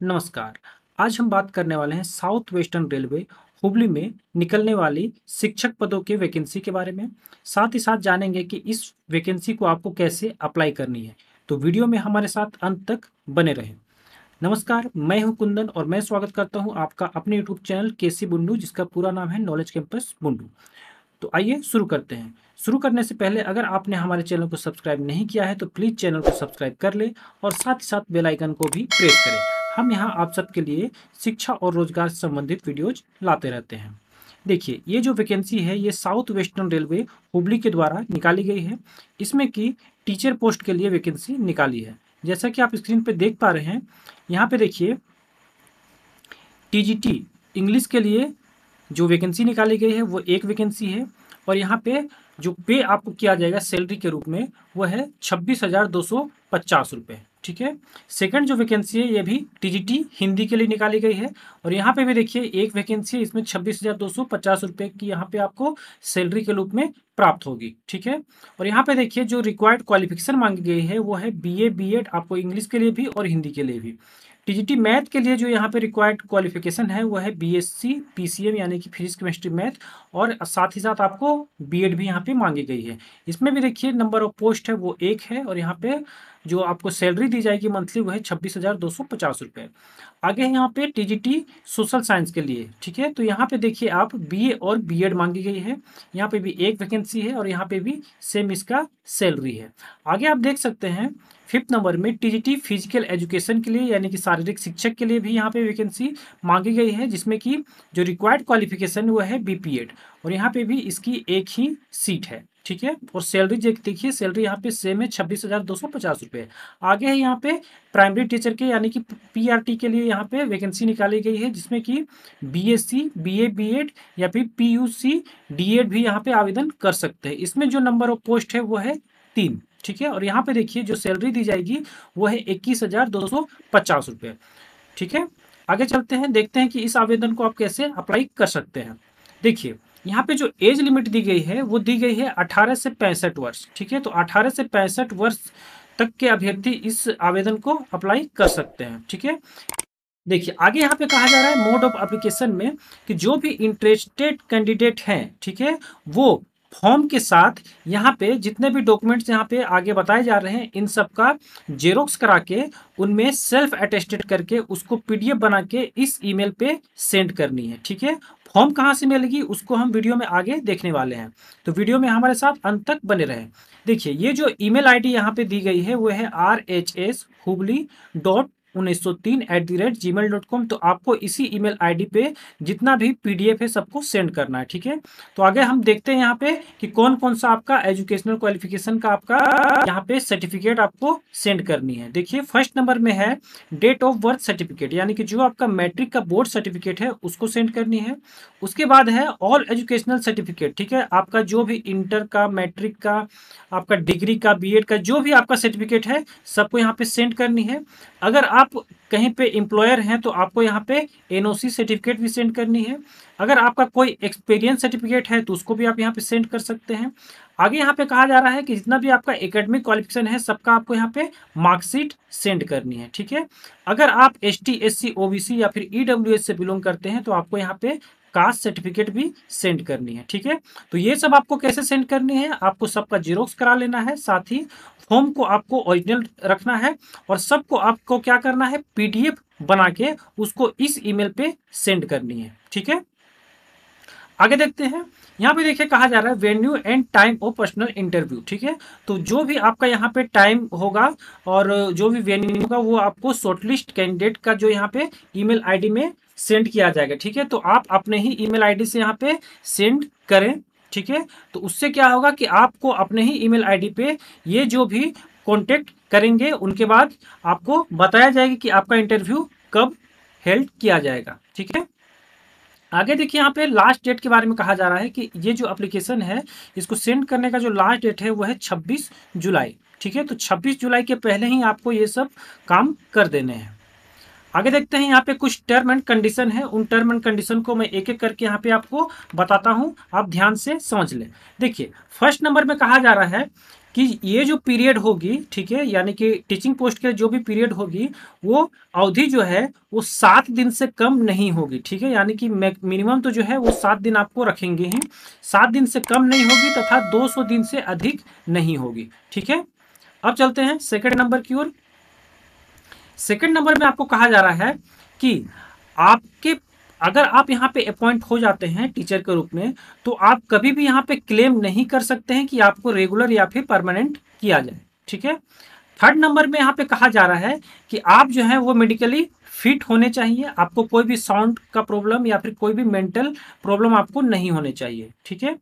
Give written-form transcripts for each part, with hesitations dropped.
नमस्कार। आज हम बात करने वाले हैं साउथ वेस्टर्न रेलवे हुबली में निकलने वाली शिक्षक पदों के वैकेंसी के बारे में। साथ ही साथ जानेंगे कि इस वैकेंसी को आपको कैसे अप्लाई करनी है। तो वीडियो में हमारे साथ अंत तक बने रहें। नमस्कार, मैं हूं कुंदन और मैं स्वागत करता हूं आपका अपने यूट्यूब चैनल केसी बुंडू, जिसका पूरा नाम है नॉलेज कैंपस बुंडू। तो आइए शुरू करते हैं। शुरू करने से पहले अगर आपने हमारे चैनल को सब्सक्राइब नहीं किया है तो प्लीज़ चैनल को सब्सक्राइब कर ले और साथ ही साथ बेल आइकन को भी प्रेस करें। हम यहाँ आप सबके लिए शिक्षा और रोजगार से संबंधित वीडियोज लाते रहते हैं। देखिए, ये जो वैकेंसी है ये साउथ वेस्टर्न रेलवे हुबली के द्वारा निकाली गई है। इसमें की टीचर पोस्ट के लिए वैकेंसी निकाली है। जैसा कि आप स्क्रीन पर देख पा रहे हैं, यहाँ पे देखिए टीजीटी इंग्लिश के लिए जो वैकेंसी निकाली गई है वो एक वैकेंसी है। और यहाँ पे जो पे आपको किया जाएगा सैलरी के रूप में वो है 26,250 रुपये। ठीक है। सेकंड जो वैकेंसी है ये भी टीजीटी हिंदी के लिए निकाली गई है। और यहाँ पे भी देखिए एक वैकेंसी है, इसमें 26,250 रुपये की यहाँ पे आपको सैलरी के रूप में प्राप्त होगी। ठीक है। और यहाँ पे देखिए जो रिक्वायर्ड क्वालिफिकेशन मांगी गई है वो है बीए बीएड, आपको इंग्लिश के लिए भी और हिंदी के लिए भी। टीजीटी मैथ के लिए जो यहाँ पे रिक्वायर्ड क्वालिफिकेशन है वो है बीएससी पीसीएम यानी कि फिजिक्स केमिस्ट्री मैथ, और साथ ही साथ आपको बीएड भी यहाँ पे मांगी गई है। इसमें भी देखिए नंबर ऑफ पोस्ट है वो एक है, और यहाँ पे जो आपको सैलरी दी जाएगी मंथली वो है 26,250 रुपये। आगे है यहाँ पे टीजीटी सोशल साइंस के लिए। ठीक है। तो यहाँ पे देखिए आप बीए और बीएड मांगी गई है। यहाँ पे भी एक वैकेंसी है और यहाँ पे भी सेम इसका सैलरी है। आगे आप देख सकते हैं 5th नंबर में टीजीटी फिजिकल एजुकेशन के लिए यानी कि शारीरिक शिक्षक के लिए भी यहाँ पे वैकेंसी मांगी गई है, जिसमें कि जो रिक्वायर्ड क्वालिफिकेशन वो है बीपीएड, और यहाँ पे भी इसकी एक ही सीट है। ठीक है। और सैलरी देखिए सैलरी यहाँ पे सेम है 26,250 रुपये। आगे है यहाँ पे प्राइमरी टीचर के यानी कि पीआरटी के लिए यहाँ पे वैकेंसी निकाली गई है, जिसमें कि बीएससी बीए बीएड या फिर पीयूसी डीएड भी यहाँ पे आवेदन कर सकते हैं। इसमें जो नंबर ऑफ पोस्ट है वो है 3। ठीक है। और यहाँ पे देखिए जो सैलरी दी जाएगी वो है 21,250 रुपये। ठीक है। आगे चलते हैं, देखते हैं कि इस आवेदन को आप कैसे अप्लाई कर सकते हैं। देखिए यहाँ पे जो एज लिमिट दी गई है वो दी गई है 18 से 65 वर्ष। ठीक है। तो 18 से 65 वर्ष तक के अभ्यर्थी इस आवेदन को अप्लाई कर सकते हैं। ठीक है। देखिए आगे यहाँ पे कहा जा रहा है मोड ऑफ एप्लीकेशन में कि जो भी इंटरेस्टेड कैंडिडेट हैं, ठीक है, वो फॉर्म के साथ यहाँ पे जितने भी डॉक्यूमेंट्स यहाँ पे आगे बताए जा रहे हैं इन सब का जेरोक्स करा के उनमें सेल्फ अटेस्टेड करके उसको पीडीएफ बना के इस ईमेल पे सेंड करनी है। ठीक है। फॉर्म कहाँ से मिलेगी उसको हम वीडियो में आगे देखने वाले हैं, तो वीडियो में हमारे साथ अंत तक बने रहें। देखिए ये जो ईमेल आईडी यहाँ पे दी गई है वो है rhshubli.1903@gmail.com। तो आपको इसी ईमेल आईडी पे जितना भी पीडीएफ है सबको सेंड करना है। ठीक है। तो आगे हम देखते हैं यहाँ पे कि कौन कौन सा आपका एजुकेशनल क्वालिफिकेशन का आपका यहाँ पे सर्टिफिकेट आपको सेंड करनी है। देखिए फर्स्ट नंबर में है डेट ऑफ बर्थ सर्टिफिकेट, यानी कि जो आपका मैट्रिक का बोर्ड सर्टिफिकेट है उसको सेंड करनी है। उसके बाद है ऑल एजुकेशनल सर्टिफिकेट। ठीक है। आपका जो भी इंटर का, मैट्रिक का, आपका डिग्री का, बीएड का जो भी आपका सर्टिफिकेट है सबको यहाँ पे सेंड करनी है। अगर आप कहीं पे एम्प्लॉयर हैं तो आपको यहाँ पे एनओसी सर्टिफिकेट भी सेंड करनी है। अगर आपका कोई एक्सपीरियंस सर्टिफिकेट है तो उसको भी आप यहाँ पे सेंड कर सकते हैं। आगे यहाँ पे कहा जा रहा है कि जितना भी आपका एकेडमिक क्वालिफिकेशन है सबका आपको यहाँ पे मार्कशीट सेंड करनी है। ठीक है। अगर आप एसटी एससी ओबीसी या फिर ईडब्ल्यूएस से बिलोंग करते हैं तो आपको यहाँ पे कास्ट सर्टिफिकेट भी सेंड करनी है। ठीक है। तो ये सब आपको कैसे सेंड करनी है, आपको सबका जीरोक्स करा लेना है, साथ ही फॉर्म को आपको ओरिजिनल रखना है, और सबको आपको क्या करना है पीडीएफ बना के उसको इस ईमेल पे सेंड करनी है। ठीक है। आगे देखते हैं, यहाँ पे देखिए कहा जा रहा है venue and time of personal interview. ठीक है। तो जो भी आपका यहाँ पे टाइम होगा और जो भी वेन्यू होगा वो आपको शॉर्टलिस्ट कैंडिडेट का जो यहाँ पे ईमेल आईडी में सेंड किया जाएगा। ठीक है। तो आप अपने ही ईमेल आईडी से यहाँ पे सेंड करें। ठीक है। तो उससे क्या होगा कि आपको अपने ही ईमेल आईडी पे ये जो भी कॉन्टेक्ट करेंगे उनके बाद आपको बताया जाएगा कि आपका इंटरव्यू कब हेल्ड किया जाएगा। ठीक है। आगे देखिए यहाँ पे लास्ट डेट के बारे में कहा जा रहा है कि ये जो एप्लीकेशन है इसको सेंड करने का जो लास्ट डेट है वो है 26 जुलाई। ठीक है। तो 26 जुलाई के पहले ही आपको ये सब काम कर देने हैं। आगे देखते हैं यहाँ पे कुछ टर्म एंड कंडीशन है, उन टर्म एंड कंडीशन को मैं एक एक करके यहाँ पे आपको बताता हूँ, आप ध्यान से समझ लें। देखिए फर्स्ट नंबर में कहा जा रहा है कि ये जो पीरियड होगी, ठीक है, यानी कि टीचिंग पोस्ट के जो भी पीरियड होगी वो अवधि जो है वो 7 दिन से कम नहीं होगी, ठीक है, यानी कि मिनिमम तो जो है वो 7 दिन आपको रखेंगे ही, 7 दिन से कम नहीं होगी तथा 200 दिन से अधिक नहीं होगी, ठीक है। अब चलते हैं सेकंड नंबर की ओर। सेकंड नंबर में आपको कहा जा रहा है कि आपके अगर आप यहाँ पे अपॉइंट हो जाते हैं टीचर के रूप में, तो आप कभी भी यहाँ पे क्लेम नहीं कर सकते हैं कि आपको रेगुलर या फिर परमानेंट किया जाए, ठीक है। थर्ड नंबर में यहाँ पे कहा जा रहा है कि आप जो है वो मेडिकली फिट होने चाहिए, आपको कोई भी साउंड का प्रॉब्लम या फिर कोई भी मेंटल प्रॉब्लम आपको नहीं होने चाहिए, ठीक है।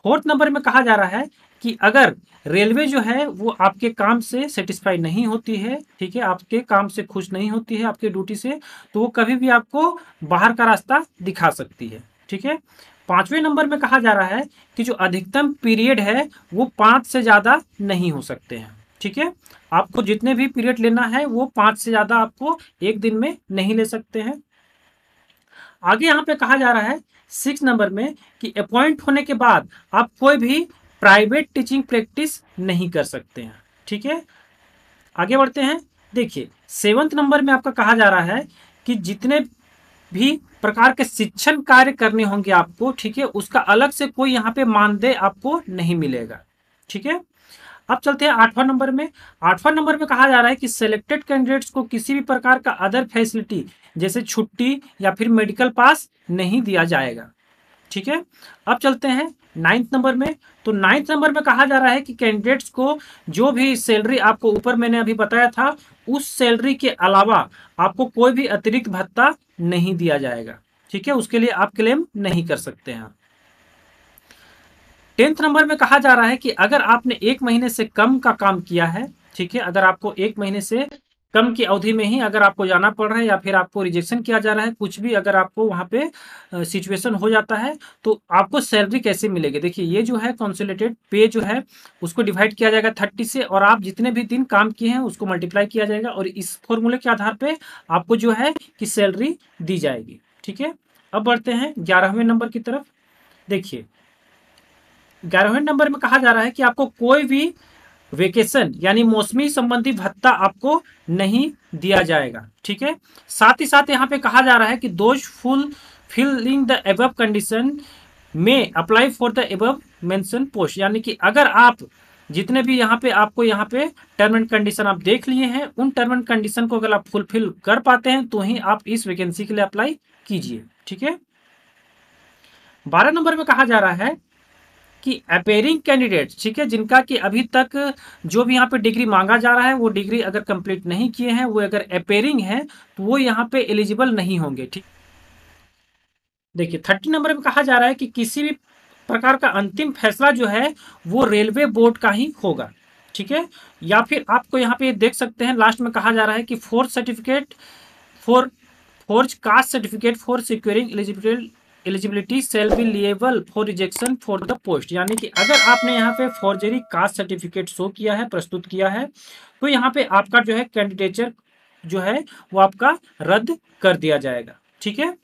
फोर्थ नंबर में कहा जा रहा है कि अगर रेलवे जो है वो आपके काम से सेटिस्फाई नहीं होती है, ठीक है, आपके काम से खुश नहीं होती है, आपके ड्यूटी से, तो वो कभी भी आपको बाहर का रास्ता दिखा सकती है, ठीक है। पांचवें नंबर में कहा जा रहा है कि जो अधिकतम पीरियड है वो 5 से ज़्यादा नहीं हो सकते हैं, ठीक है। आपको जितने भी पीरियड लेना है वो 5 से ज़्यादा आपको एक दिन में नहीं ले सकते हैं। आगे यहाँ पे कहा जा रहा है 6 नंबर में कि अपॉइंट होने के बाद आप कोई भी प्राइवेट टीचिंग प्रैक्टिस नहीं कर सकते हैं, ठीक है। आगे बढ़ते हैं। देखिए 7th नंबर में आपका कहा जा रहा है कि जितने भी प्रकार के शिक्षण कार्य करने होंगे आपको, ठीक है, उसका अलग से कोई यहाँ पे मानदेय आपको नहीं मिलेगा, ठीक है। अब चलते हैं 8वां नंबर में। 8वां नंबर में कहा जा रहा है कि सिलेक्टेड कैंडिडेट्स को किसी भी प्रकार का अदर फैसिलिटी जैसे छुट्टी या फिर मेडिकल पास नहीं दिया जाएगा, ठीक है। अब चलते हैं 9th नंबर में। तो 9th नंबर में कहा जा रहा है कि कैंडिडेट्स को जो भी सैलरी आपको ऊपर मैंने अभी बताया था उस सैलरी के अलावा आपको कोई भी अतिरिक्त भत्ता नहीं दिया जाएगा, ठीक है, उसके लिए आप क्लेम नहीं कर सकते हैं। 10th नंबर में कहा जा रहा है कि अगर आपने 1 महीने से कम का काम किया है, ठीक है, अगर आपको 1 महीने से कम की अवधि में ही अगर आपको जाना पड़ रहा है या फिर आपको रिजेक्शन किया जा रहा है, कुछ भी अगर आपको वहाँ पे सिचुएशन हो जाता है, तो आपको सैलरी कैसे मिलेगी। देखिए ये जो है कंसोलिडेटेड पे जो है उसको डिवाइड किया जाएगा 30 से और आप जितने भी दिन काम किए हैं उसको मल्टीप्लाई किया जाएगा और इस फॉर्मूले के आधार पे आपको जो है कि सैलरी दी जाएगी, ठीक है। अब बढ़ते हैं 11वें नंबर की तरफ। देखिए 11वें नंबर में कहा जा रहा है कि आपको कोई भी वेकेशन यानी मौसमी संबंधी भत्ता आपको नहीं दिया जाएगा, ठीक है। साथ ही साथ यहाँ पे कहा जा रहा है कि those fulfilling the above condition may apply for the above mention post, यानी कि अगर आप जितने भी यहाँ पे आपको यहाँ पे टर्म एंड कंडीशन आप देख लिए हैं उन टर्म एंड कंडीशन को अगर आप फुलफिल कर पाते हैं तो ही आप इस वैकेंसी के लिए अप्लाई कीजिए, ठीक है। 12 नंबर में कहा जा रहा है कि अपेयरिंग कैंडिडेट, ठीक है, जिनका कि अभी तक जो भी यहाँ पे डिग्री मांगा जा रहा है वो डिग्री अगर कंप्लीट नहीं किए हैं, वो अगर अपेयरिंग है तो वो यहाँ पे एलिजिबल नहीं होंगे, ठीक। देखिए 30 नंबर में कहा जा रहा है कि किसी भी प्रकार का अंतिम फैसला जो है वो रेलवे बोर्ड का ही होगा, ठीक है। या फिर आपको यहाँ पे देख सकते हैं लास्ट में कहा जा रहा है कि for forge caste certificate for securing eligibility shall be liable for rejection for the post, यानी कि अगर आपने यहाँ पे फॉर्जरी कास्ट सर्टिफिकेट शो किया है, प्रस्तुत किया है, तो यहाँ पे आपका जो है कैंडिडेचर जो है वो आपका रद्द कर दिया जाएगा, ठीक है।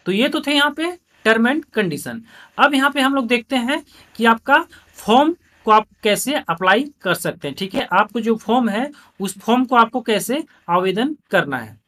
तो ये तो थे यहाँ पे टर्म एंड कंडीशन। अब यहाँ पे हम लोग देखते हैं कि आपका फॉर्म को आप कैसे अप्लाई कर सकते हैं, ठीक है। आपको जो फॉर्म है उस फॉर्म को आपको कैसे आवेदन करना है।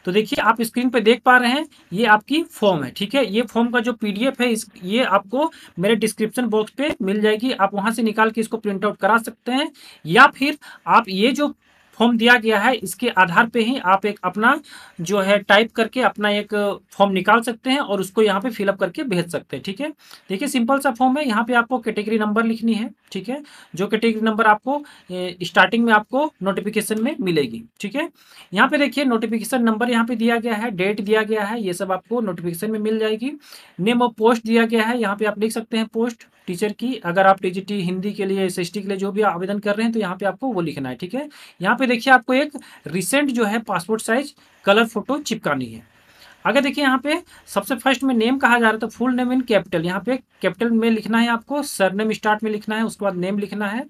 तो देखिए आप स्क्रीन पे देख पा रहे हैं ये आपकी फॉर्म है, ठीक है। ये फॉर्म का जो पीडीएफ है ये आपको मेरे डिस्क्रिप्शन बॉक्स पे मिल जाएगी, आप वहां से निकाल के इसको प्रिंट आउट करा सकते हैं या फिर आप ये जो फॉर्म दिया गया है इसके आधार पे ही आप एक अपना जो है टाइप करके अपना एक फॉर्म निकाल सकते हैं और उसको यहाँ पे फिलअप करके भेज सकते हैं, ठीक है। देखिए सिंपल सा फॉर्म है, यहाँ पे आपको कैटेगरी नंबर लिखनी है, ठीक है, जो कैटेगरी नंबर आपको स्टार्टिंग में आपको नोटिफिकेशन में मिलेगी, ठीक है। यहाँ पे देखिए नोटिफिकेशन नंबर यहाँ पे दिया गया है, डेट दिया गया है, ये सब आपको नोटिफिकेशन में मिल जाएगी। नेम ऑफ पोस्ट दिया गया है, यहाँ पे आप लिख सकते हैं पोस्ट टीचर की, अगर आप टीजीटी हिंदी के लिए एसएसटी के लिए जो भी आवेदन कर रहे हैं तो यहाँ पे आपको वो लिखना है, ठीक है। यहाँ पे देखिए आपको एक रिसेंट जो है पासपोर्ट साइज कलर फोटो चिपकानी है। अगर देखिए यहाँ पे सबसे फर्स्ट में नेम कहा जा रहा है तो फुल नेम इन कैपिटल, यहाँ पे कैपिटल में लिखना है आपको, सरनेम स्टार्ट में लिखना है, उसके बाद नेम लिखना है,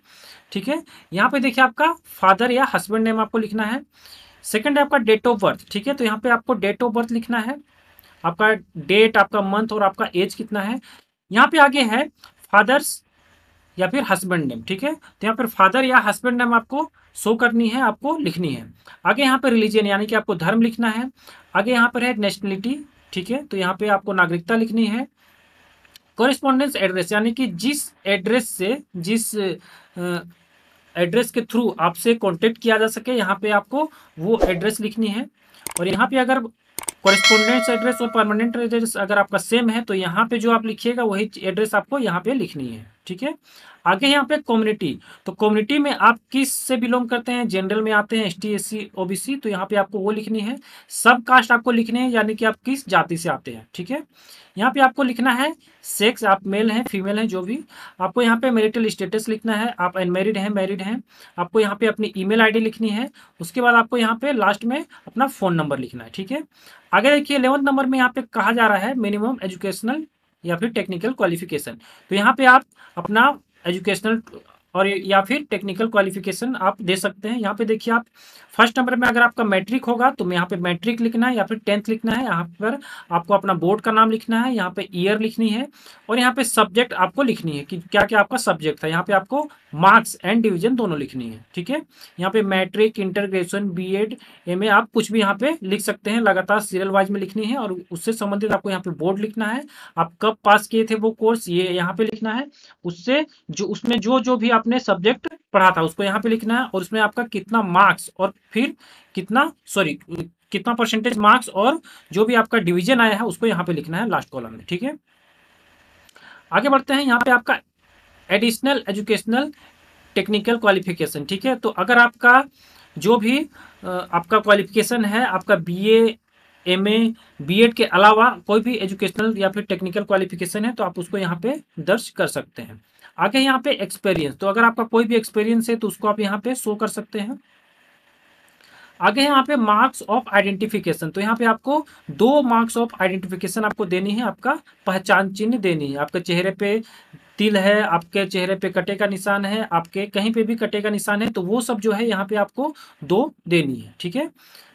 ठीक है। यहाँ पे देखिए आपका फादर या हस्बैंड नेम आपको लिखना है। सेकंड है आपका डेट ऑफ बर्थ, ठीक है, तो यहाँ पे आपको डेट ऑफ बर्थ लिखना है, आपका डेट, आपका मंथ और आपका एज कितना है। यहाँ पे आगे है फादर्स या फिर हस्बैंड नेम, ठीक है। तो यहाँ पर फादर या हस्बैंड नेम आपको शो करनी है, आपको लिखनी है। आगे यहाँ पे रिलीजन यानी कि आपको धर्म लिखना है। आगे यहाँ पर है नेशनलिटी, ठीक है, तो यहाँ पे आपको नागरिकता लिखनी है। कोरिस्पोंडेंस एड्रेस यानी कि जिस एड्रेस से, जिस एड्रेस के थ्रू आपसे कांटेक्ट किया जा सके, यहाँ पे आपको वो एड्रेस लिखनी है। और यहाँ पे अगर कोरिस्पोंडेंस एड्रेस और परमानेंट एड्रेस अगर आपका सेम है तो यहाँ पे जो आप लिखिएगा वही एड्रेस आपको यहाँ पे लिखनी है, ठीक है। आगे यहाँ पे कम्युनिटी, तो कम्युनिटी में आप किस से बिलोंग करते हैं, जनरल में आते हैं, एसटी एससी ओबीसी, तो यहाँ पे आपको वो लिखनी है। सब कास्ट आपको लिखने हैं यानी कि आप किस जाति से आते हैं, ठीक है। यहाँ पे आपको लिखना है सेक्स, आप मेल हैं फीमेल हैं जो भी। आपको यहाँ पे मैरिटल स्टेटस लिखना है, आप अनमैरिड हैं मैरिड हैं। आपको यहाँ पे अपनी ईमेल आईडी लिखनी है। उसके बाद आपको यहाँ पे लास्ट में अपना फ़ोन नंबर लिखना है, ठीक है। आगे देखिए 11th नंबर में यहाँ पे कहा जा रहा है मिनिमम एजुकेशनल या फिर टेक्निकल क्वालिफिकेशन। तो यहाँ पे आप अपना एजुकेशनल और या फिर टेक्निकल क्वालिफिकेशन आप दे सकते हैं। यहाँ पे देखिए आप फर्स्ट नंबर में अगर आपका मैट्रिक होगा तो यहाँ पे मैट्रिक लिखना है या फिर 10th लिखना है। यहाँ पर आपको अपना बोर्ड का नाम लिखना है, यहाँ पे ईयर लिखनी है और यहाँ पे सब्जेक्ट आपको लिखनी है कि क्या क्या आपका सब्जेक्ट था। यहाँ पे आपको मार्क्स एंड डिवीजन दोनों लिखनी है, ठीक है। यहाँ पे matric, inter, graduation, BEd, MA आप कुछ भी यहाँ पे लिख सकते हैं, लगातार सीरियल वाइज में लिखनी है। और उससे संबंधित आपको यहाँ पे बोर्ड लिखना है, आप कब पास किए थे वो कोर्स, ये यहाँ पे लिखना है। उससे जो उसमें जो भी आपने सब्जेक्ट पढ़ा था उसको यहाँ पे लिखना है और उसमें आपका कितना मार्क्स और फिर कितना परसेंटेज मार्क्स और जो भी आपका डिवीजन आया है उसको यहाँ पे लिखना है लास्ट कॉलम में, ठीक है। आगे बढ़ते हैं, यहाँ पे आपका एडिशनल एजुकेशनल टेक्निकल क्वालिफिकेशन, ठीक है। तो अगर आपका जो भी आपका क्वालिफिकेशन है, आपका बीए, एमए, बीएड के अलावा कोई भी एजुकेशनल या फिर टेक्निकल क्वालिफिकेशन है तो आप उसको यहाँ पे दर्ज कर सकते हैं। आगे यहाँ पे एक्सपीरियंस, तो अगर आपका कोई भी एक्सपीरियंस है तो उसको आप यहाँ पे शो कर सकते हैं। आगे यहाँ पे मार्क्स ऑफ आइडेंटिफिकेशन, तो यहाँ पे आपको 2 मार्क्स ऑफ आइडेंटिफिकेशन आपको देनी है, आपका पहचान चिन्ह देनी है। आपके चेहरे पे तिल है, आपके चेहरे पे कटे का निशान है, आपके कहीं पे भी कटे का निशान है, तो वो सब जो है यहाँ पे आपको 2 देनी है, ठीक है।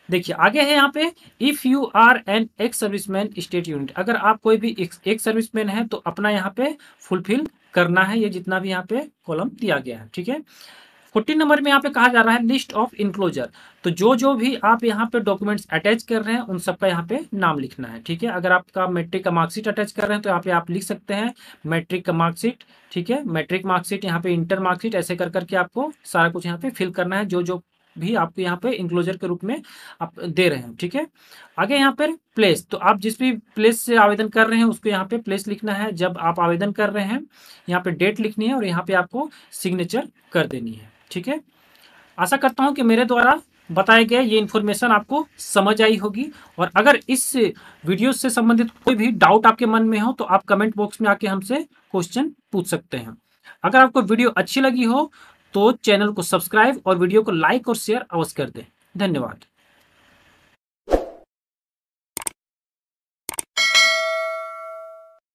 देखिए आगे है यहाँ पे if you are an ex serviceman state unit, अगर आप कोई भी एक सर्विसमैन है तो अपना यहाँ पे फुलफिल करना है ये जितना भी यहाँ पे कॉलम दिया गया है, ठीक है। 14 नंबर में यहाँ पे कहा जा रहा है लिस्ट ऑफ इनक्लोजर, तो जो भी आप यहाँ पे डॉक्यूमेंट्स अटैच कर रहे हैं उन सबका यहाँ पे नाम लिखना है, ठीक है। अगर आपका मैट्रिक का मार्कशीट अटैच कर रहे हैं तो यहाँ पे आप लिख सकते हैं मैट्रिक का मार्कशीट, ठीक है, मैट्रिक मार्कशीट, यहाँ पे इंटर मार्कशीट, ऐसे कर करके आपको सारा कुछ यहाँ पे फिल करना है जो भी आपको यहाँ पे इंक्लोजर के रूप में आप दे रहे हैं, ठीक है। आगे यहाँ पर प्लेस, तो आप जिस भी प्लेस से आवेदन कर रहे हैं उसको यहाँ पे प्लेस लिखना है जब आप आवेदन कर रहे हैं। यहाँ पे डेट लिखनी है और यहाँ पे आपको सिग्नेचर कर देनी है, ठीक है। आशा करता हूँ कि मेरे द्वारा बताए गए ये इन्फॉर्मेशन आपको समझ आई होगी। और अगर इस वीडियो से संबंधित कोई भी डाउट आपके मन में हो तो आप कमेंट बॉक्स में आके हमसे क्वेश्चन पूछ सकते हैं। अगर आपको वीडियो अच्छी लगी हो तो चैनल को सब्सक्राइब और वीडियो को लाइक और शेयर अवश्य कर दें। धन्यवाद।